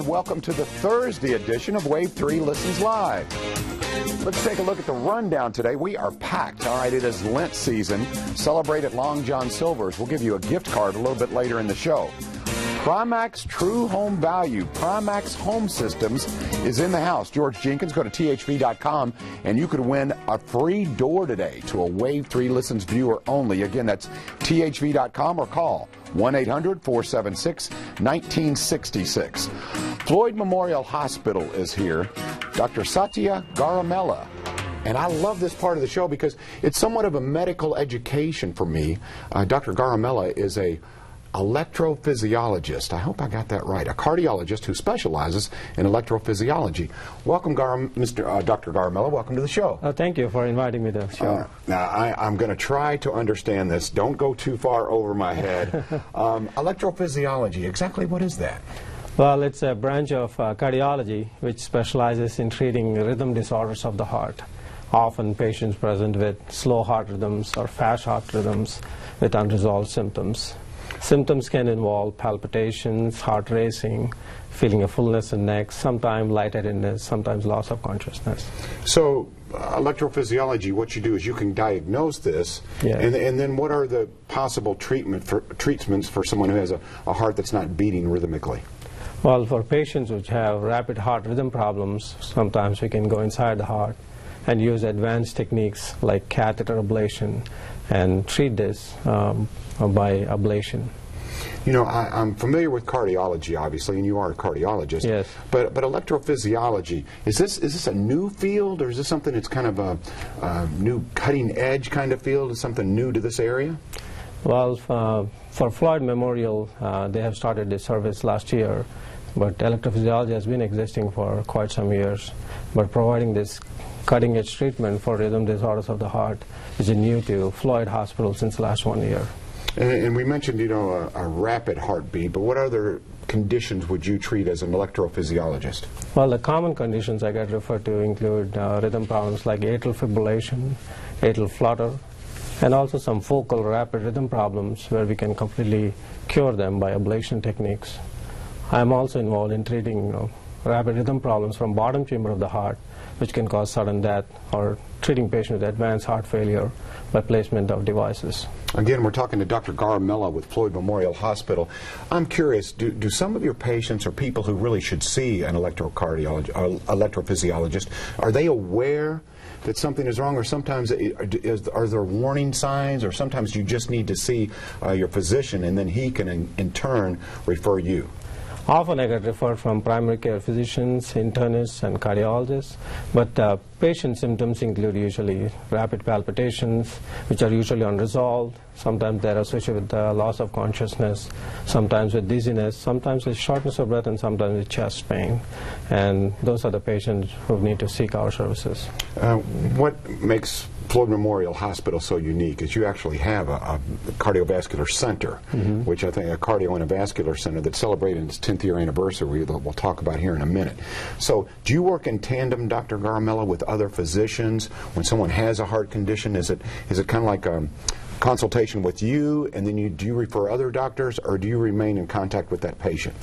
welcome to the Thursday edition of WAVE3 Listens Live. Let's take a look at the rundown today. We are packed. All right, it is Lent season. Celebrate at Long John Silver's. We'll give you a gift card a little bit later in the show. Primax True Home Value, Primax Home Systems is in the house. George Jenkins, go to thv.com and you could win a free door today to a WAVE3 Listens viewer only. Again, that's thv.com or call 1-800-476-1966. Floyd Memorial Hospital is here. Dr. Satya Garimella. And I love this part of the show because it's somewhat of a medical education for me. Dr. Garimella is a electrophysiologist. I hope I got that right. A cardiologist who specializes in electrophysiology. Welcome, Dr. Garimella. Welcome to the show. Thank you for inviting me to the show. Now, I'm going to try to understand this. Don't go too far over my head. Electrophysiology, exactly what is that? Well, it's a branch of cardiology which specializes in treating rhythm disorders of the heart. Often patients present with slow heart rhythms or fast heart rhythms with unresolved symptoms. Symptoms can involve palpitations, heart racing, feeling a fullness in neck, sometimes lightheadedness, sometimes loss of consciousness. So, electrophysiology, what you do is you can diagnose this, yes. and then what are the possible treatments for someone who has a heart that's not beating rhythmically? Well, for patients which have rapid heart rhythm problems, sometimes we can go inside the heart and use advanced techniques like catheter ablation and treat this by ablation. You know, I'm familiar with cardiology, obviously, and you are a cardiologist. Yes. But electrophysiology, is this a new field, or is this something that's kind of a new cutting-edge kind of field? Is something new to this area? Well, for Floyd Memorial, they have started this service last year, but electrophysiology has been existing for quite some years. But providing this cutting-edge treatment for rhythm disorders of the heart is new to Floyd Hospital since last 1 year. And we mentioned, you know, a rapid heartbeat, but what other conditions would you treat as an electrophysiologist? Well, the common conditions I get referred to include rhythm problems like atrial fibrillation, atrial flutter, and also some focal rapid rhythm problems where we can completely cure them by ablation techniques. I am also involved in treating rapid rhythm problems from bottom chamber of the heart, which can cause sudden death, or treating patients with advanced heart failure by placement of devices. Again, we're talking to Dr. Garimella with Floyd Memorial Hospital. I'm curious, do some of your patients or people who really should see an electrophysiologist, are they aware that something is wrong, or sometimes are there warning signs, or sometimes you just need to see your physician and then he can in turn refer you? Often I get referred from primary care physicians, internists, and cardiologists, but patient symptoms include usually rapid palpitations, which are usually unresolved. Sometimes they're associated with loss of consciousness, sometimes with dizziness, sometimes with shortness of breath, and sometimes with chest pain. And those are the patients who need to seek our services. What makes Floyd Memorial Hospital so unique is you actually have a cardiovascular center, which I think a cardio and a vascular center that's celebrating its 10th year anniversary that we'll talk about here in a minute. So do you work in tandem, Dr. Garimella, with other physicians when someone has a heart condition? Is it kind of like a consultation with you, and then do you refer other doctors, or do you remain in contact with that patient?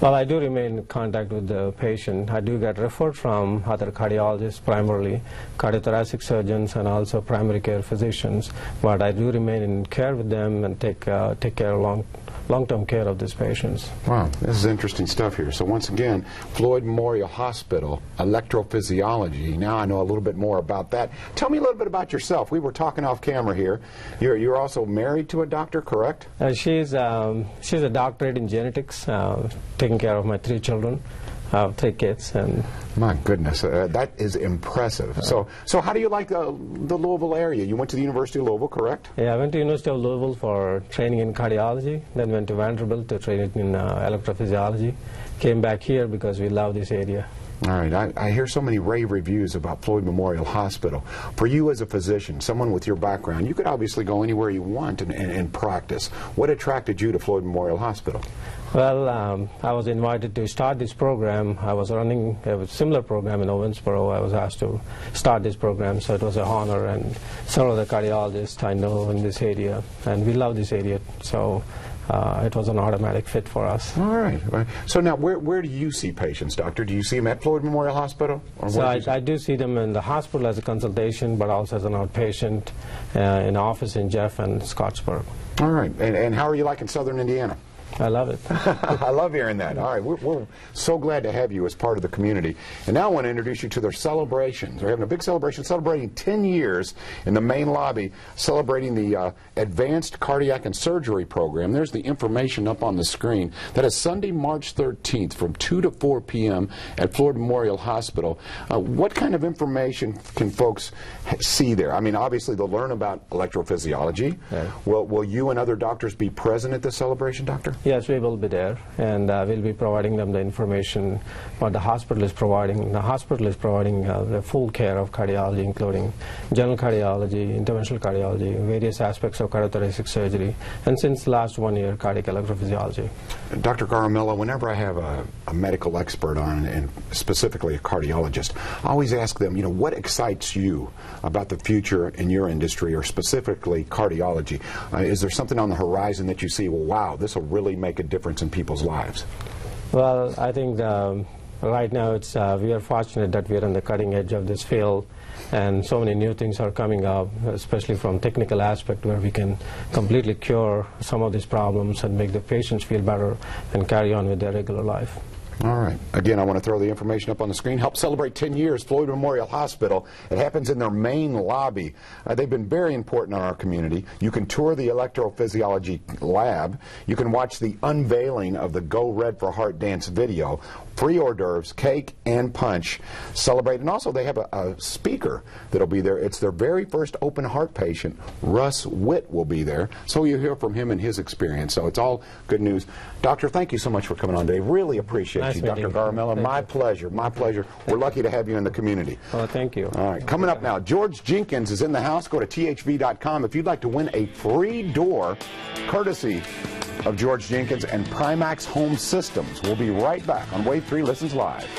Well, I do remain in contact with the patient. I do get referred from other cardiologists, primarily cardiothoracic surgeons, and also primary care physicians. But I do remain in care with them and take care of long-term care of these patients. Wow, this is interesting stuff here. So once again, Floyd Memorial Hospital, electrophysiology. Now I know a little bit more about that. Tell me a little bit about yourself. We were talking off camera here. You're also married to a doctor, correct? She's a doctorate in genetics, taking care of my 3 children. 3 kids. And my goodness, that is impressive. So how do you like the Louisville area? You went to the University of Louisville, correct? Yeah, I went to University of Louisville for training in cardiology, then went to Vanderbilt to train in electrophysiology. Came back here because we love this area. All right, I hear so many rave reviews about Floyd Memorial Hospital. For you as a physician, someone with your background, you could obviously go anywhere you want and practice. What attracted you to Floyd Memorial Hospital? Well, I was invited to start this program. I was running a similar program in Owensboro. I was asked to start this program, so it was an honor, and several of the cardiologists I know in this area, and we love this area. So it was an automatic fit for us. All right. So now, where do you see patients, doctor? Do you see them at Floyd Memorial Hospital? Or So I do see them in the hospital as a consultation, but also as an outpatient in office in Jeff and Scottsburg. All right. And how are you liking Southern Indiana? I love it. I love hearing that. All right, we're so glad to have you as part of the community. And now I want to introduce you to their celebrations. They're having a big celebration, celebrating 10 years in the main lobby, celebrating the Advanced Cardiac and Surgery Program. There's the information up on the screen. That is Sunday, March 13th from 2 to 4 p.m. at Floyd Memorial Hospital. What kind of information can folks see there? I mean, obviously they'll learn about electrophysiology. Yeah. Will you and other doctors be present at this celebration, doctor? Yes, we will be there, and we'll be providing them the information what the hospital is providing. The hospital is providing the full care of cardiology, including general cardiology, interventional cardiology, various aspects of cardiothoracic surgery, and since last 1 year, cardiac electrophysiology. Dr. Garimella, whenever I have a medical expert on, and specifically a cardiologist, I always ask them, what excites you about the future in your industry, or specifically cardiology? Is there something on the horizon that you see, well, wow, this will really make a difference in people's lives? Well, I think right now we are fortunate that we are on the cutting edge of this field, and so many new things are coming up, especially from technical aspect, where we can completely cure some of these problems and make the patients feel better and carry on with their regular life. All right. Again, I want to throw the information up on the screen. Help celebrate 10 years, Floyd Memorial Hospital. It happens in their main lobby. They've been very important in our community. You can tour the electrophysiology lab. You can watch the unveiling of the Go Red for Heart dance video. Free hors d'oeuvres, cake, and punch. Celebrate. And also, they have a speaker that'll be there. It's their very first open heart patient. Russ Witt will be there. So you'll hear from him and his experience. So it's all good news. Doctor, thank you so much for coming on today. Really appreciate you, Dr. Garimella. My pleasure. My pleasure. We're lucky to have you in the community. Oh, thank you. All right. Coming up now, George Jenkins is in the house. Go to thv.com if you'd like to win a free door courtesy of George Jenkins and Primax Home Systems. We'll be right back on WAVE3 Listens Live.